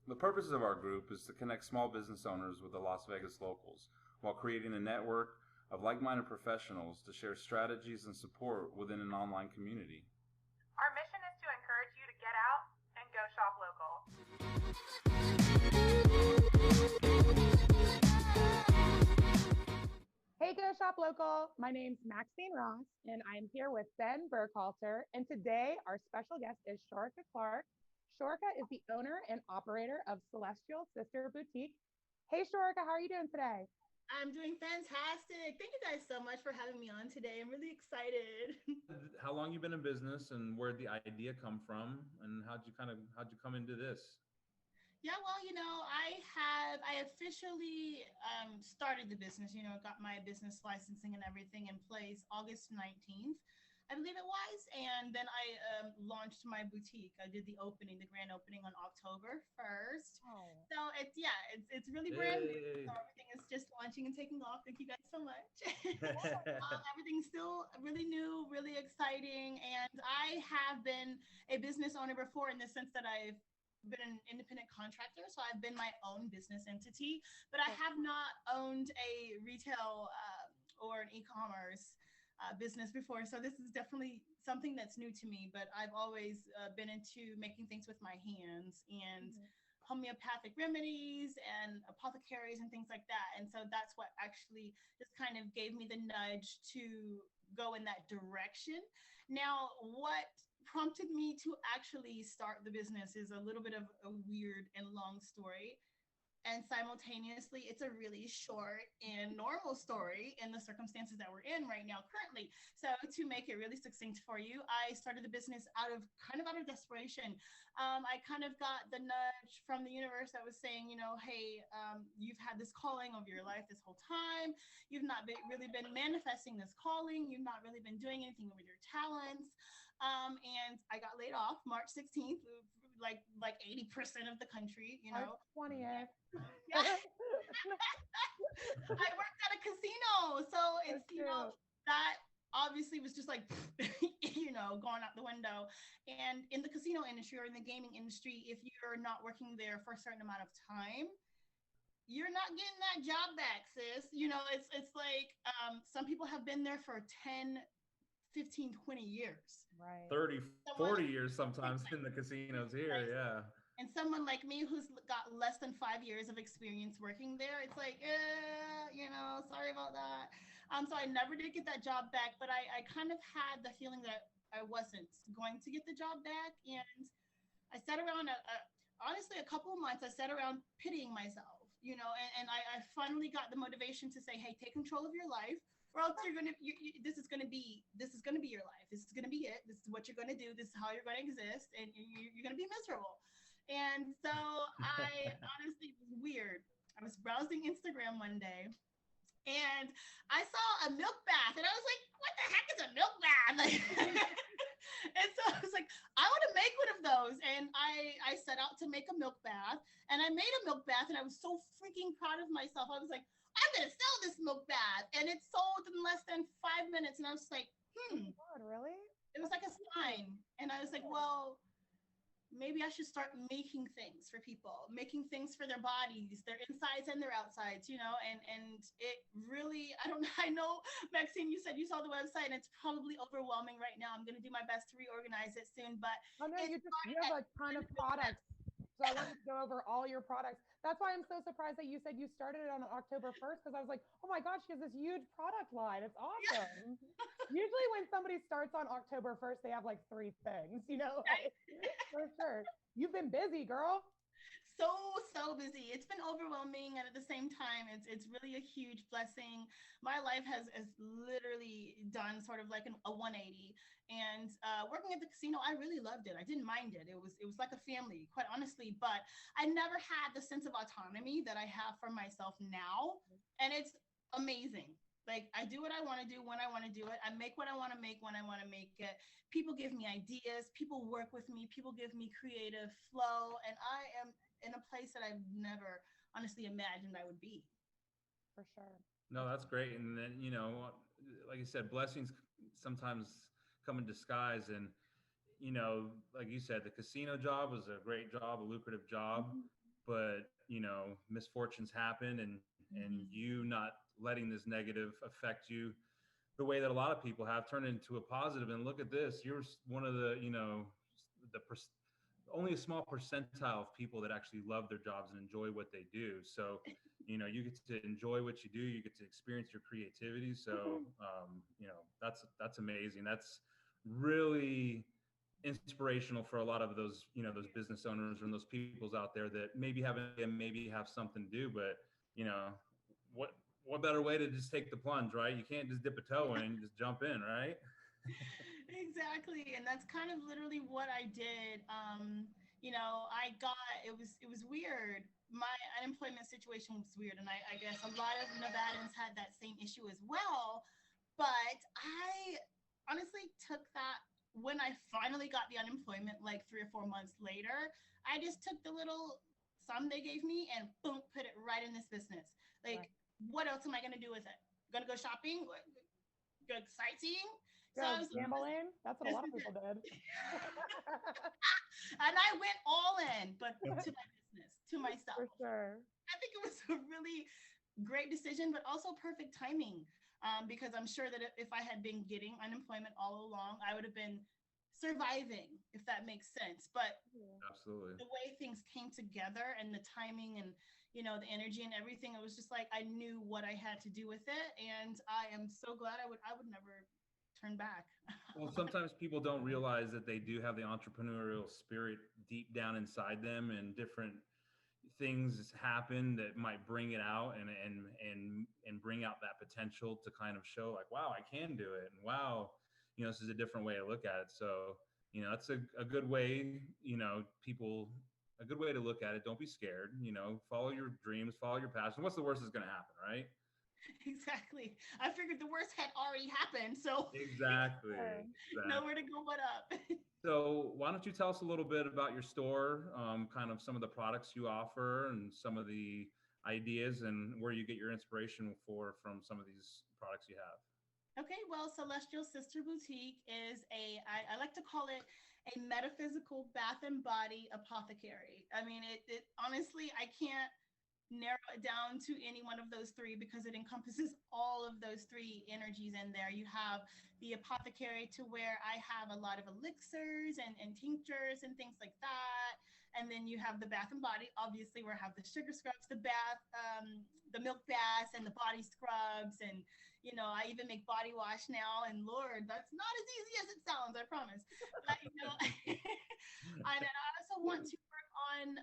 The purpose of our group is to connect small business owners with the Las Vegas locals while creating a network of like-minded professionals to share strategies and support within an online community. Our mission is to encourage you to get out and go shop local. Hey, Go Shop Local. My name's Maxine Ross, and I'm here with Ben Burkhalter. And today, our special guest is Shorika Clark. Shorika is the owner and operator of Celestial Sister Boutique. Hey, Shorika, how are you doing today? I'm doing fantastic. Thank you guys so much for having me on today. I'm really excited. How long you been in business, and where'd the idea come from, and how'd you come into this? Yeah, well, I officially started the business, got my business licensing and everything in place August 19th, I believe it was. And then I launched my boutique. I did the grand opening on October 1st. Oh. So it's really brand new. So everything is just launching and taking off. Thank you guys so much. Everything's still really new, really exciting. And I have been a business owner before in the sense that I've been an independent contractor, so I've been my own business entity, but I have not owned a retail or an e-commerce business before. So this is definitely something that's new to me, but I've always been into making things with my hands and homeopathic remedies and apothecaries and things like that. And so that's what actually just kind of gave me the nudge to go in that direction. Now, what prompted me to actually start the business is a little bit of a weird and long story. And simultaneously, it's a really short and normal story in the circumstances that we're in right now currently. So to make it really succinct for you, I started the business out of desperation. I kind of got the nudge from the universe that was saying, hey, you've had this calling over your life this whole time. You've not really been manifesting this calling. You've not really been doing anything with your talents. And I got laid off March 16th, like 80% of the country, March 20th. Yeah. I worked at a casino, so it's that obviously was just like going out the window. And in the casino industry or in the gaming industry, if you're not working there for a certain amount of time, you're not getting that job back, sis. It's like some people have been there for 10, 15, 20 years, right? 30, 40 years sometimes in the casinos here. Right. Yeah. And someone like me who's got less than 5 years of experience working there, it's like, sorry about that. So I never did get that job back, but I kind of had the feeling that I wasn't going to get the job back. And I sat around, honestly, a couple of months, I sat around pitying myself, and I finally got the motivation to say, hey, take control of your life, or else this is gonna be your life. This is gonna be it. This is what you're gonna do. This is how you're gonna exist, and you're gonna be miserable. And so I honestly, it was weird. I was browsing Instagram one day and I saw a milk bath and I was like, what the heck is a milk bath? And so I was like, I want to make one of those. And I set out to make a milk bath, and I made a milk bath, and I was so freaking proud of myself. I was like, I'm going to sell this milk bath. And it sold in less than 5 minutes. And I was like, Oh my God, really? It was like a sign. And I was like, well, maybe I should start making things for people, making things for their bodies, their insides and their outsides, and it really, I know, Maxine, you said you saw the website and it's probably overwhelming right now. I'm going to do my best to reorganize it soon, but you have a ton of products. So I wanted to go over all your products. That's why I'm so surprised that you said you started it on October 1st, because I was like, oh my gosh, she has this huge product line. It's awesome. Usually when somebody starts on October 1st, they have like 3 things, for sure. You've been busy, girl. So busy. It's been overwhelming, and at the same time, it's really a huge blessing. My life has literally done sort of like a 180. And working at the casino, I really loved it. I didn't mind it. It was like a family, quite honestly. But I never had the sense of autonomy that I have for myself now, and it's amazing. Like, I do what I want to do when I want to do it. I make what I want to make when I want to make it. People give me ideas. People work with me. People give me creative flow. And I am in a place that I've never honestly imagined I would be. For sure. No, that's great. And then, like you said, blessings sometimes come in disguise. And, like you said, the casino job was a great job, a lucrative job. but misfortunes happen, and you not letting this negative affect you the way that a lot of people have, turned into a positive. And look at this, you're one of the the only a small percentile of people that actually love their jobs and enjoy what they do. So you get to enjoy what you do, you get to experience your creativity. So that's amazing. That's really inspirational for a lot of those those business owners and those peoples out there that maybe have something to do, but what what better way to just take the plunge, right? You can't just dip a toe in, just jump in, right? Exactly, and that's kind of literally what I did. I got it was weird. My unemployment situation was weird, and I guess a lot of Nevadans had that same issue as well. But I honestly took that when I finally got the unemployment, like 3 or 4 months later. I just took the little sum they gave me and boom, put it right in this business. Like, what else am I gonna do with it? Gonna go shopping? Go sightseeing? So Go I was gambling. That's what a lot of people did. and I went all in, but to my business, to myself. For sure. I think it was a really great decision, but also perfect timing. Because I'm sure that if I had been getting unemployment all along, I would have been surviving, if that makes sense. But Absolutely. the way things came together and the timing and the energy and everything, it was just like I knew what I had to do with it, and I am so glad I would never turn back. Well, sometimes people don't realize that they do have the entrepreneurial spirit deep down inside them, and different things happen that might bring it out and bring out that potential to kind of show like, wow, I can do it, and wow, this is a different way to look at it. So that's a good way, people, a good way to look at it. Don't be scared, follow your dreams, follow your passion. What's the worst that's going to happen, right? Exactly. I figured the worst had already happened, so Exactly. nowhere to go but up. So why don't you tell us a little bit about your store, kind of some of the products you offer and some of the ideas and where you get your inspiration from some of these products you have. Okay, well, Celestial Sister Boutique is I like to call it a metaphysical bath and body apothecary. I mean, it honestly, I can't narrow it down to any one of those three because it encompasses all of those three energies in there. You have the apothecary, to where I have a lot of elixirs and tinctures and things like that. And then you have the bath and body, obviously, where I have the sugar scrubs, the bath, the milk baths, and the body scrubs. And, I even make body wash now. And Lord, that's not as easy as it sounds, I promise. But, and I also want to work on,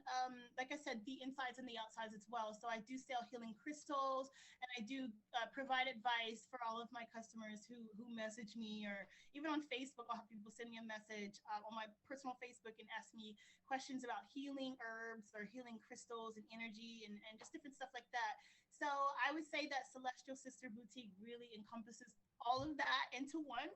like I said, the insides and the outsides as well. So I do sell healing crystals, and I do provide advice for all of my customers who message me, or even on Facebook. I'll have people send me a message on my personal Facebook and ask me questions about healing herbs or healing crystals and energy and just different stuff like that. So I would say that Celestial Sister Boutique really encompasses all of that into one.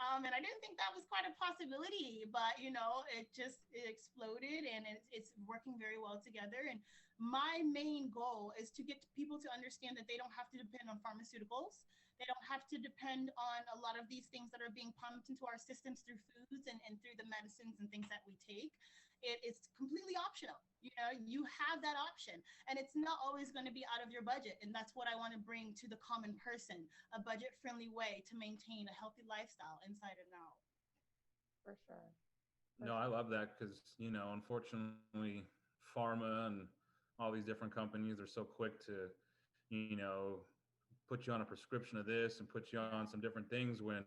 And I didn't think that was quite a possibility, but it exploded, and it's working very well together. And my main goal is to get people to understand that they don't have to depend on pharmaceuticals. They don't have to depend on a lot of these things that are being pumped into our systems through foods and through the medicines and things that we take. It's completely optional. You have that option, and it's not always going to be out of your budget. And that's what I want to bring to the common person, a budget friendly way to maintain a healthy lifestyle inside and out. For sure. No, I love that because, unfortunately, pharma and all these different companies are so quick to, put you on a prescription of this and put you on some different things when,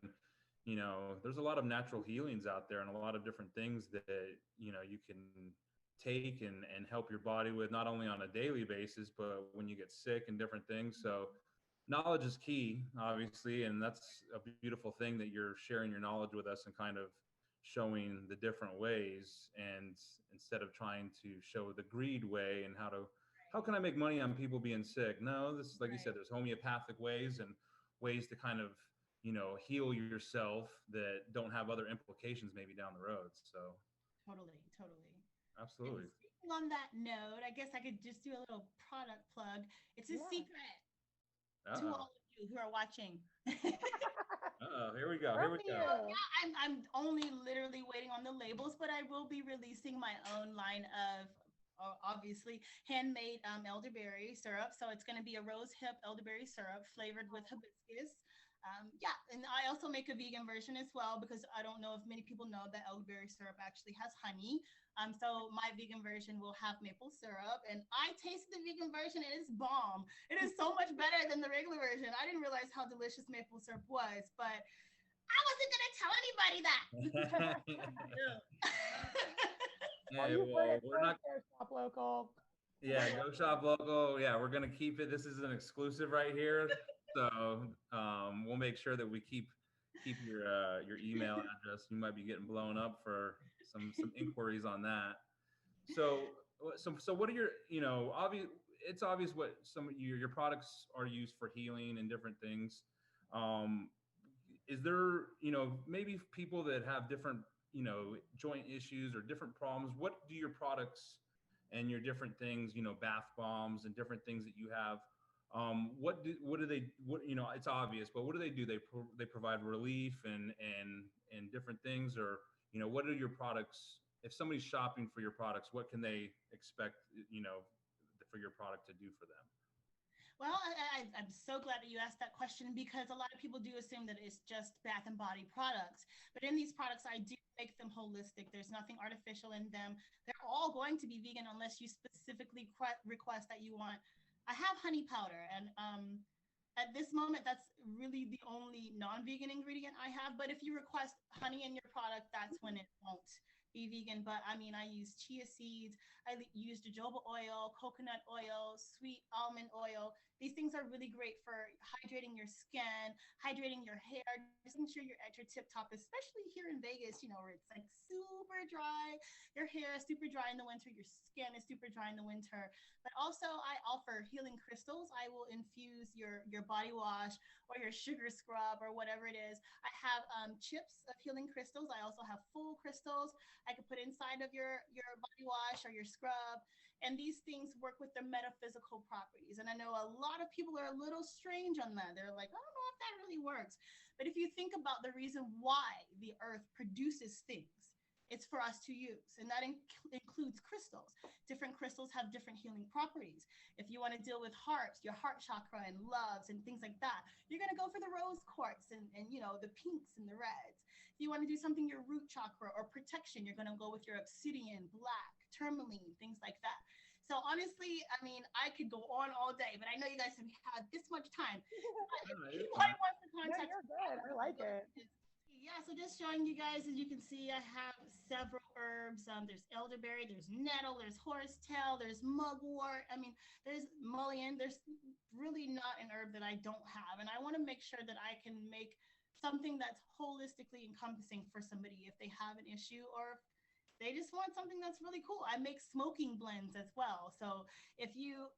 there's a lot of natural healings out there and a lot of different things that, you can take and help your body with, not only on a daily basis, but when you get sick and different things. So knowledge is key, obviously, and that's a beautiful thing that you're sharing your knowledge with us and kind of showing the different ways, and instead of trying to show the greed way and how can I make money on people being sick? No, this is, like you said, there's homeopathic ways and ways to kind of heal yourself that don't have other implications maybe down the road. So Totally. absolutely. And speaking on that note, I guess I could just do a little product plug. It's a secret to all of you who are watching. Here we go. Yeah, I'm only literally waiting on the labels, but I will be releasing my own line of obviously handmade elderberry syrup. So it's going to be a rose hip elderberry syrup flavored with hibiscus. Yeah, and I also make a vegan version as well because I don't know if many people know that elderberry syrup actually has honey. So my vegan version will have maple syrup, and I tasted the vegan version and it's bomb. It is so much better than the regular version. I didn't realize how delicious maple syrup was, but I wasn't gonna tell anybody that. Hey, well, we're not. Shop local. Yeah, go shop local. Yeah, we're gonna keep it. This is an exclusive right here, so we'll make sure that we keep your email address. You might be getting blown up for some inquiries on that. So so what are your, obvious? It's obvious what some of your products are used for healing and different things. Um, is there, maybe people that have different, joint issues or different problems? What do your products and your different things, bath bombs and different things that you have, what do they, it's obvious, but what do? They provide relief and different things, or, what are your products? If somebody's shopping for your products, what can they expect, for your product to do for them? Well, I'm so glad that you asked that question because a lot of people do assume that it's just bath and body products. But in these products, I do make them holistic. There's nothing artificial in them. They're all going to be vegan unless you specifically request that you want. I have honey powder, and at this moment, that's really the only non-vegan ingredient I have. But if you request honey in your product, that's when it won't be vegan. But I mean, I use chia seeds, I use jojoba oil, coconut oil, sweet almond oil. These things are really great for hydrating your skin, hydrating your hair, just making sure you're at your tip top, especially here in Vegas, where it's like super dry. Your hair is super dry in the winter, your skin is super dry in the winter. But also I offer healing crystals. I will infuse your body wash or your sugar scrub or whatever it is. I have chips of healing crystals. I also have full crystals I could put inside of your body wash or your scrub. And these things work with their metaphysical properties. And I know a lot of people are a little strange on that. They're like, I don't know if that really works. But if you think about the reason why the earth produces things, it's for us to use. And that includes crystals. Different crystals have different healing properties. If you want to deal with hearts, your heart chakra and loves and things like that, you're going to go for the rose quartz and the pinks and the reds. If you want to do something your root chakra or protection, you're going to go with your obsidian, black, tourmaline, things like that. So honestly, I mean, I could go on all day, but I know you guys have had this much time. If anybody wants to contact you're good. I like it. Yeah, so just showing you guys, as you can see, I have several herbs. There's elderberry, there's nettle, there's horsetail, there's mugwort. I mean, there's mullein. There's really not an herb that I don't have. And I want to make sure that I can make something that's holistically encompassing for somebody if they have an issue or they just want something that's really cool. I make smoking blends as well. So if you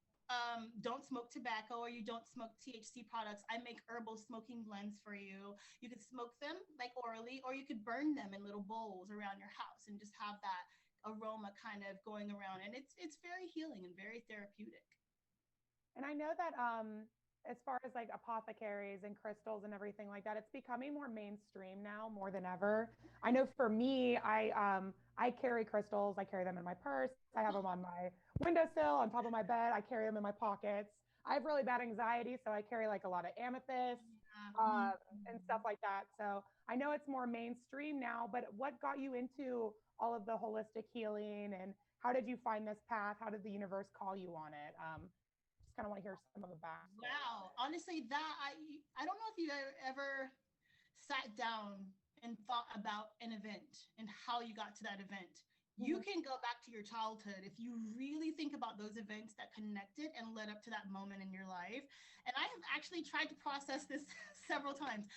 don't smoke tobacco or you don't smoke THC products, I make herbal smoking blends for you. You could smoke them like orally, or you could burn them in little bowls around your house and just have that aroma kind of going around. And it's very healing and very therapeutic. And I know that as far as like apothecaries and crystals and everything like that, it's becoming more mainstream now more than ever. I know for me, I carry crystals. I carry them in my purse. I have them on my windowsill, on top of my bed. I carry them in my pockets. I have really bad anxiety, so I carry like a lot of amethyst and stuff like that. So I know it's more mainstream now, but what got you into all of the holistic healing, and how did you find this path? How did the universe call you on it? Just kind of want to hear some of the backstory. Wow, honestly, that I don't know if you ever sat down and thought about an event and how you got to that event. You can go back to your childhood if you really think about those events that connected and led up to that moment in your life. And I have actually tried to process this several times.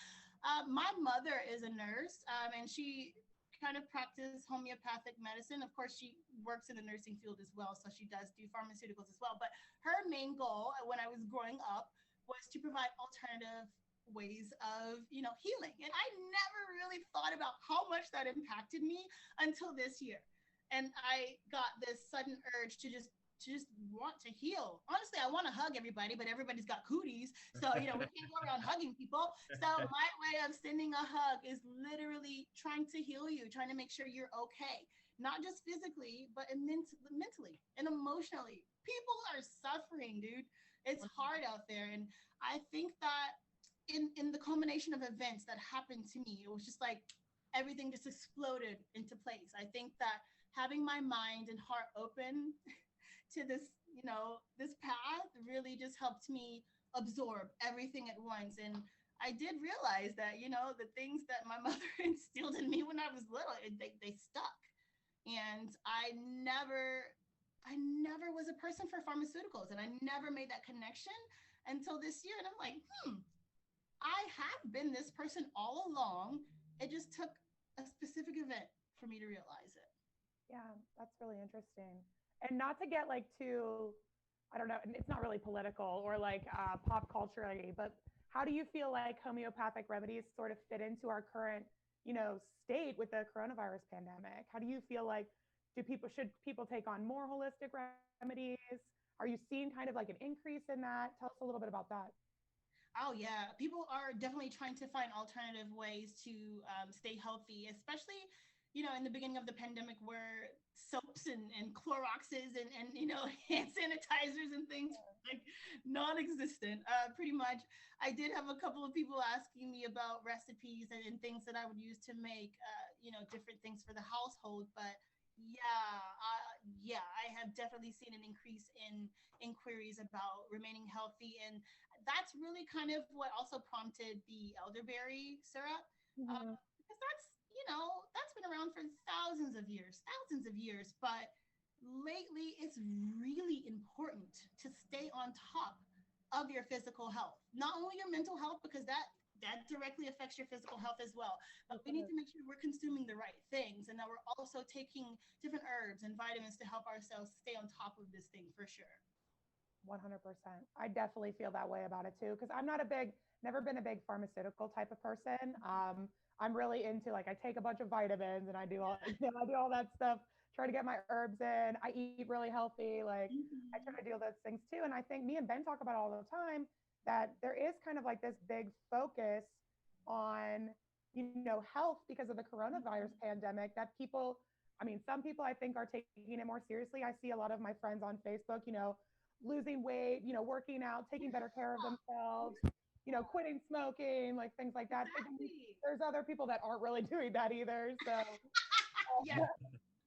My mother is a nurse, and she kind of practices homeopathic medicine. Of course, she works in the nursing field as well, so she does do pharmaceuticals as well. But her main goal when I was growing up was to provide alternative ways of healing, and I never really thought about how much that impacted me until this year. And I got this sudden urge to just want to heal. Honestly, I want to hug everybody, but everybody's got cooties, so we can't go around hugging people. So my way of sending a hug is literally trying to heal you, trying to make sure you're okay. not just physically, but mentally and emotionally. People are suffering, dude. It's hard out there. And I think that in the culmination of events that happened to me, it was just like everything just exploded into place. I think that having my mind and heart open to this, this path really just helped me absorb everything at once. And I did realize that, the things that my mother instilled in me when I was little, they stuck. And I never was a person for pharmaceuticals, and I never made that connection until this year. And I'm like, I have been this person all along. It just took a specific event for me to realize it. Yeah, that's really interesting. And not to get like too, I don't know, it's not really political or like pop culture, but how do you feel like homeopathic remedies sort of fit into our current, state with the coronavirus pandemic? How do you feel like should people take on more holistic remedies? Are you seeing kind of like an increase in that? Tell us a little bit about that. Oh yeah, people are definitely trying to find alternative ways to stay healthy, especially in the beginning of the pandemic where soaps and Cloroxes and hand sanitizers and things like non-existent. Pretty much, I did have a couple of people asking me about recipes and things that I would use to make different things for the household, but. Yeah, I have definitely seen an increase in inquiries about remaining healthy, and that's really kind of what also prompted the elderberry syrup, Mm-hmm. because that's been around for thousands of years. But lately, it's really important to stay on top of your physical health, not only your mental health, because that directly affects your physical health as well. But we need to make sure we're consuming the right things and that we're also taking different herbs and vitamins to help ourselves stay on top of this thing for sure. 100%. I definitely feel that way about it too, because I'm never been a big pharmaceutical type of person. I'm really into like I take a bunch of vitamins and I do all I do all that stuff. Try to get my herbs in. I eat really healthy. Like I try to do those things too. And I think me and Ben talk about all the time that there is kind of like this big focus on health because of the coronavirus pandemic that people, I mean, some people I think are taking it more seriously. I see a lot of my friends on Facebook, losing weight, working out, taking better care of themselves, quitting smoking, like things like that. Exactly. There's other people that aren't really doing that either. So, Yes.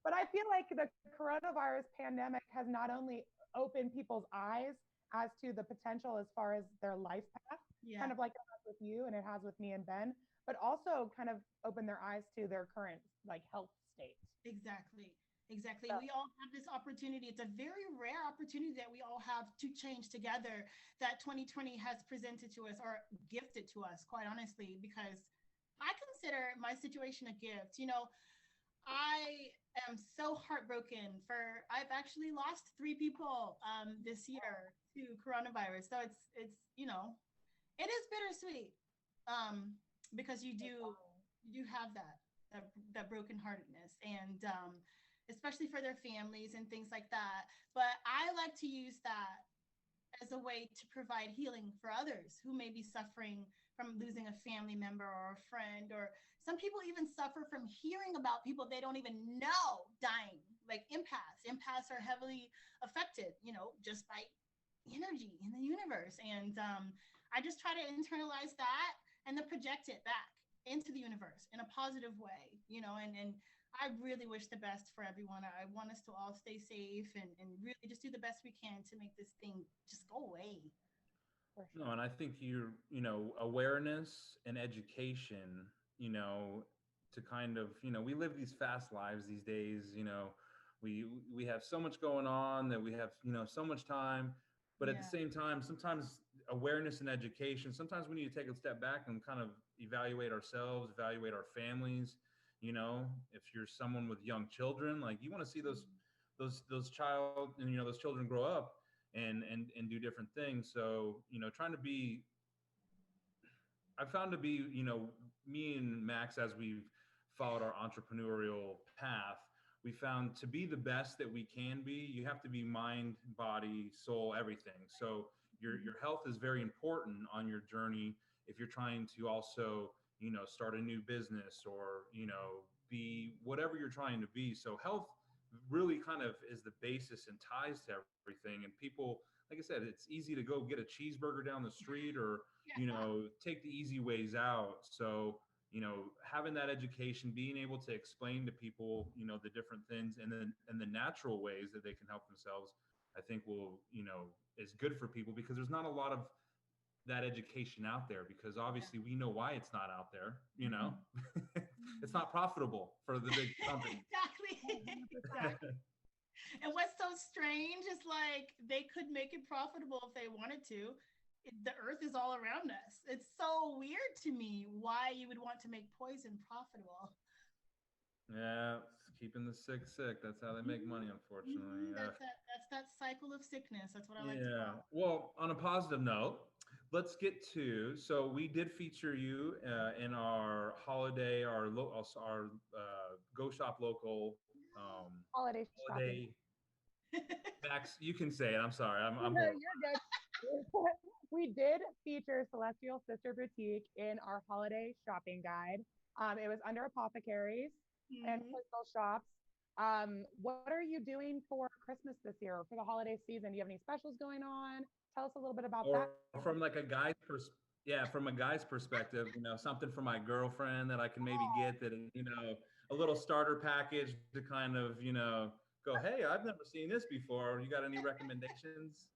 but I feel like the coronavirus pandemic has not only opened people's eyes as to the potential as far as their life path, Yeah. kind of like it has with you and it has with me and Ben, but also kind of opened their eyes to their current like health state. Exactly. Exactly. So, We all have this opportunity. It's a very rare opportunity that we all have to change together that 2020 has presented to us or gifted to us, quite honestly, because I consider my situation a gift. I am so heartbroken I've actually lost three people this year to coronavirus. So it is bittersweet because you have that brokenheartedness and especially for their families and things like that. But I like to use that as a way to provide healing for others who may be suffering from losing a family member or a friend, or some people even suffer from hearing about people they don't even know dying, like empaths are heavily affected, just by energy in the universe. And I just try to internalize that and then project it back into the universe in a positive way, and I really wish the best for everyone. I want us to all stay safe and really just do the best we can to make this thing just go away. for No, sure. and I think awareness and education, you know, to kind of, we live these fast lives these days, we have so much going on that we have, so much time, but at the Yeah. same time, sometimes awareness and education, sometimes we need to take a step back and kind of evaluate ourselves, evaluate our families. If you're someone with young children, like you want to see those child and those children grow up and do different things. So trying to be, I found to be, me and Max, as we've followed our entrepreneurial path, we found to be the best that we can be, you have to be mind, body, soul, everything. So your health is very important on your journey if you're trying to also start a new business or be whatever you're trying to be. So health really kind of is the basis and ties to everything. And people, like I said, it's easy to go get a cheeseburger down the street or, take the easy ways out. So, having that education, being able to explain to people, the different things and the natural ways that they can help themselves, I think will, is good for people, because there's not a lot of that education out there, because obviously we know why it's not out there, it's not profitable for the big companies. Exactly. And what's so strange is like they could make it profitable if they wanted to. The earth is all around us. It's so weird to me why you would want to make poison profitable. Yeah, keeping the sick sick. That's how they make money, unfortunately. That's that cycle of sickness. That's what I like to Yeah. call it. Well, on a positive note, let's get to. So we did feature you in our holiday, our Go Shop Local Holiday shopping. Max. You can say it. I'm sorry. I'm No, you're good. We did feature Celestial Sister Boutique in our holiday shopping guide. It was under apothecaries and crystal shops. What are you doing for Christmas this year, for the holiday season? Do you have any specials going on? Tell us a little bit about that. From like a guy's from a guy's perspective, something for my girlfriend that I can maybe get, that, a little starter package to kind of, go, hey, I've never seen this before. You got any recommendations?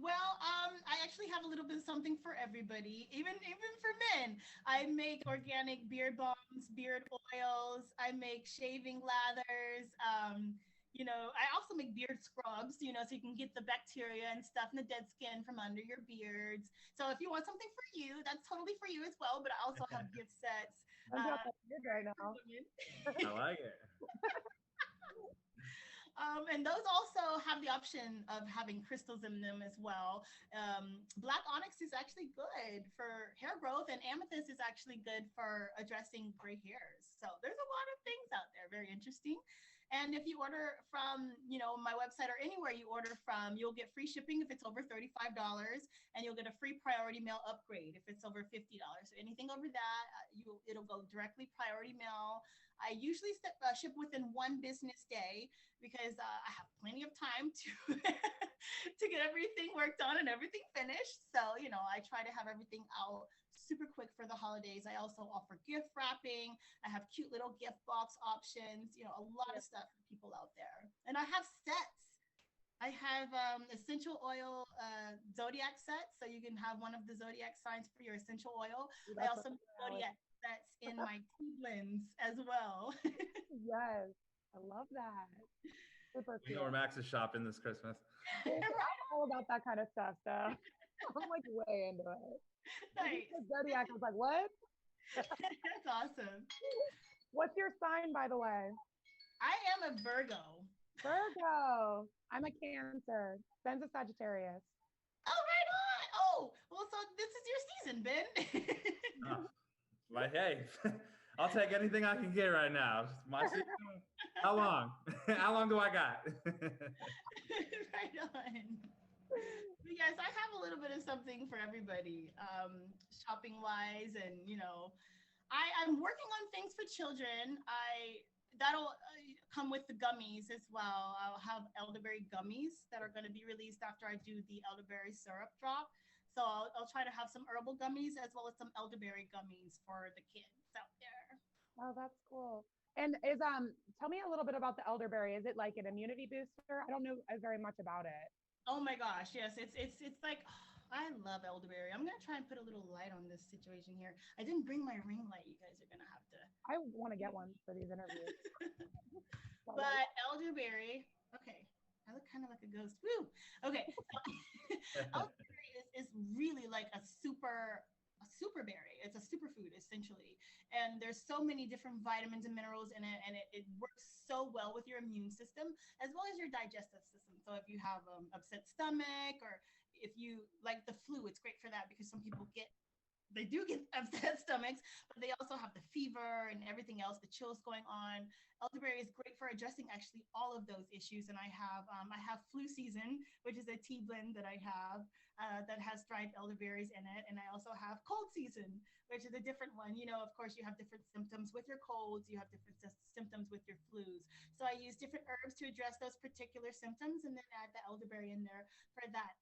Well, I actually have a little bit of something for everybody, even for men. I make organic beard balms, beard oils. I make shaving lathers. I also make beard scrubs, so you can get the bacteria and stuff and the dead skin from under your beards. So if you want something for you, that's totally for you as well. But I also have gift sets. I'm got that beard right now. I like it. And those also have the option of having crystals in them as well. Black onyx is actually good for hair growth, and amethyst is actually good for addressing gray hairs. So there's a lot of things out there, very interesting. And if you order from, my website or anywhere you order from, you'll get free shipping if it's over $35, and you'll get a free priority mail upgrade if it's over $50. So anything over that, it'll go directly priority mail. I usually ship within 1 business day, because I have plenty of time to to get everything worked on and everything finished. So, I try to have everything out super quick for the holidays. I also offer gift wrapping. I have cute little gift box options, a lot of stuff for people out there. And I have sets. I have essential oil zodiac sets, so you can have one of the zodiac signs for your essential oil. I also make zodiac sets in my tea blends as well. Yes, I love that. Super We cute. know where Max is shopping this Christmas. I'm all about that kind of stuff, so I'm like way into it. Nice. Zodiac, I was like, what? That's awesome. What's your sign, by the way? I am a Virgo. Virgo. I'm a Cancer. Ben's a Sagittarius. Oh, right on. Oh, well, so this is your season, Ben. Like, hey, I'll take anything I can get right now. My season. How long? How long do I got? Right on. But yes, I have a little bit of something for everybody, shopping wise, and I'm working on things for children. That'll come with the gummies as well. I'll have elderberry gummies that are going to be released after I do the elderberry syrup drop. So I'll try to have some herbal gummies as well as some elderberry gummies for the kids out there. Oh, that's cool. And tell me a little bit about the elderberry. Is it like an immunity booster? I don't know very much about it. Oh my gosh, yes, it's like, I love elderberry. I'm gonna try and put a little light on this situation here. I didn't bring my ring light. You guys are gonna have to. I want to get one for these interviews. But elderberry, okay, I look kind of like a ghost. Woo. Okay, so elderberry is really like a super berry. It's a superfood essentially, and there's so many different vitamins and minerals in it, and it works so well with your immune system as well as your digestive system. So if you have upset stomach, or if you like the flu, it's great for that, because some people get they do get upset stomachs, but they also have the fever and everything else, the chills going on. Elderberry is great for addressing actually all of those issues. And I have flu season, which is a tea blend that I have that has dried elderberries in it. And I also have cold season, which is a different one. You know, of course, you have different symptoms with your colds, you have different symptoms with your flus. So I use different herbs to address those particular symptoms, and then add the elderberry in there for that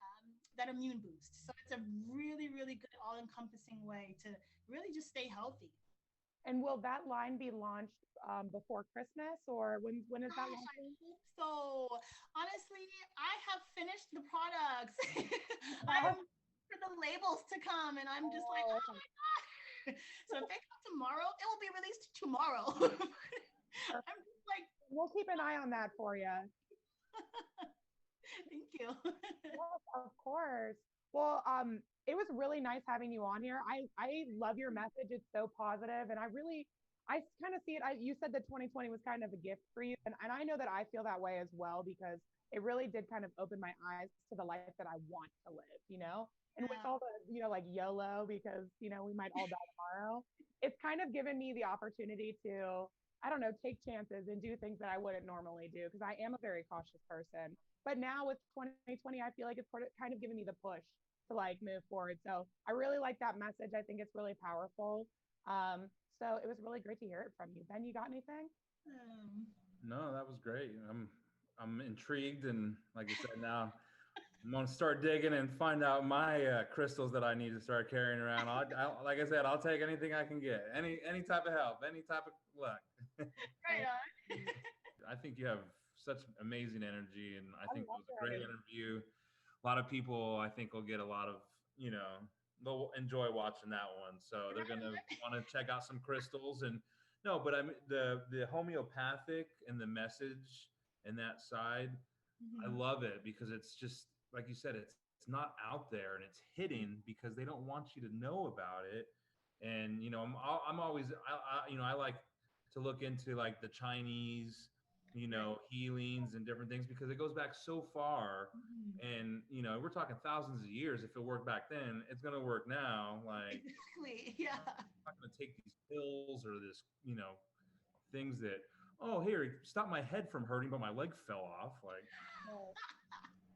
immune boost. So it's a really, really good all-encompassing way to really just stay healthy. And will that line be launched before Christmas, or when is that Gosh, I launching? hope so. Honestly, I have finished the products. I'm for the labels to come, and I'm just like, oh my god. So if they come tomorrow, it will be released tomorrow. I'm just like, We'll keep an eye on that for you. thank you. Yes, of course. Well, it was really nice having you on here. I love your message. It's so positive, and I kind of see it. You said that 2020 was kind of a gift for you, and I know that I feel that way as well, because it really did kind of open my eyes to the life that I want to live, you know? And with all the, like YOLO, because, we might all die tomorrow, it's kind of given me the opportunity to, I don't know, take chances and do things that I wouldn't normally do, because I am a very cautious person. But now with 2020, I feel like it's kind of given me the push to like move forward. So I really like that message. I think it's really powerful. So it was really great to hear it from you. Ben, you got anything? No, that was great. I'm intrigued, and like you said, now I'm gonna start digging and find out my crystals that I need to start carrying around. Like I said, I'll take anything I can get, any type of help, any type of luck. Right on. I think you have such amazing energy, and I think it was a great it. interview. A lot of people, I think, will get a lot of, they'll enjoy watching that one. So they're gonna want to check out some crystals. And no, but I mean the homeopathic and the message and that side, I love it, because it's just like you said, it's not out there, and it's hidden because they don't want you to know about it. And I'm always I like to look into like the Chinese healings and different things, because it goes back so far. And we're talking thousands of years. If it worked back then, it's going to work now. Like, exactly. Yeah. I'm not going to take these pills or this things that, oh, here, stop my head from hurting but my leg fell off. Like,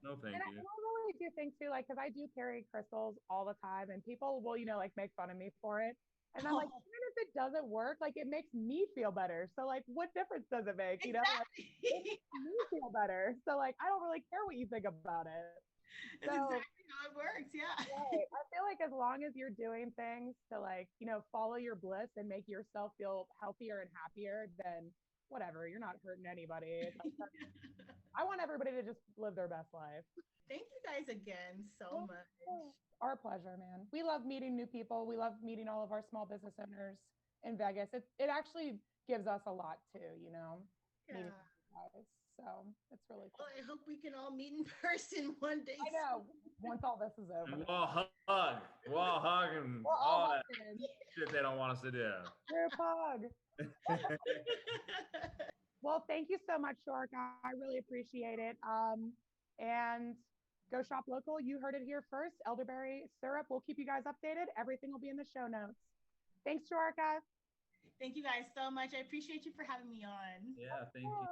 no thank you. I really do think too, like, because I do carry crystals all the time, and people will like make fun of me for it. And I'm like, even if it doesn't work, like, it makes me feel better. So like, what difference does it make? Exactly. Like, it makes me feel better. So like, I don't really care what you think about it. That's exactly how it works. Yeah. Right. I feel like as long as you're doing things to like, follow your bliss and make yourself feel healthier and happier, then whatever, you're not hurting anybody. I want everybody to just live their best life. Thank you guys again so much. Our pleasure, man. We love meeting new people. We love meeting all of our small business owners in Vegas. It actually gives us a lot too, meeting you guys. So it's really cool. Well, I hope we can all meet in person one day. I know. Once all this is over. And we'll all hug and all that shit they don't want us to do. Group hug. Well, thank you so much, Shorka. I really appreciate it. And go shop local. You heard it here first. Elderberry syrup. We'll keep you guys updated. Everything will be in the show notes. Thanks, Shorka. Thank you guys so much. I appreciate you for having me on. Yeah, thank you.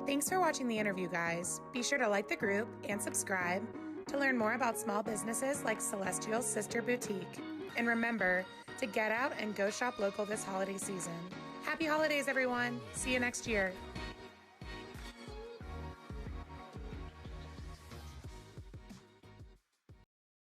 Thanks for watching the interview, guys. Be sure to like the group and subscribe to learn more about small businesses like Celestial's Sister Boutique. And remember to get out and go shop local this holiday season. Happy holidays, everyone. See you next year.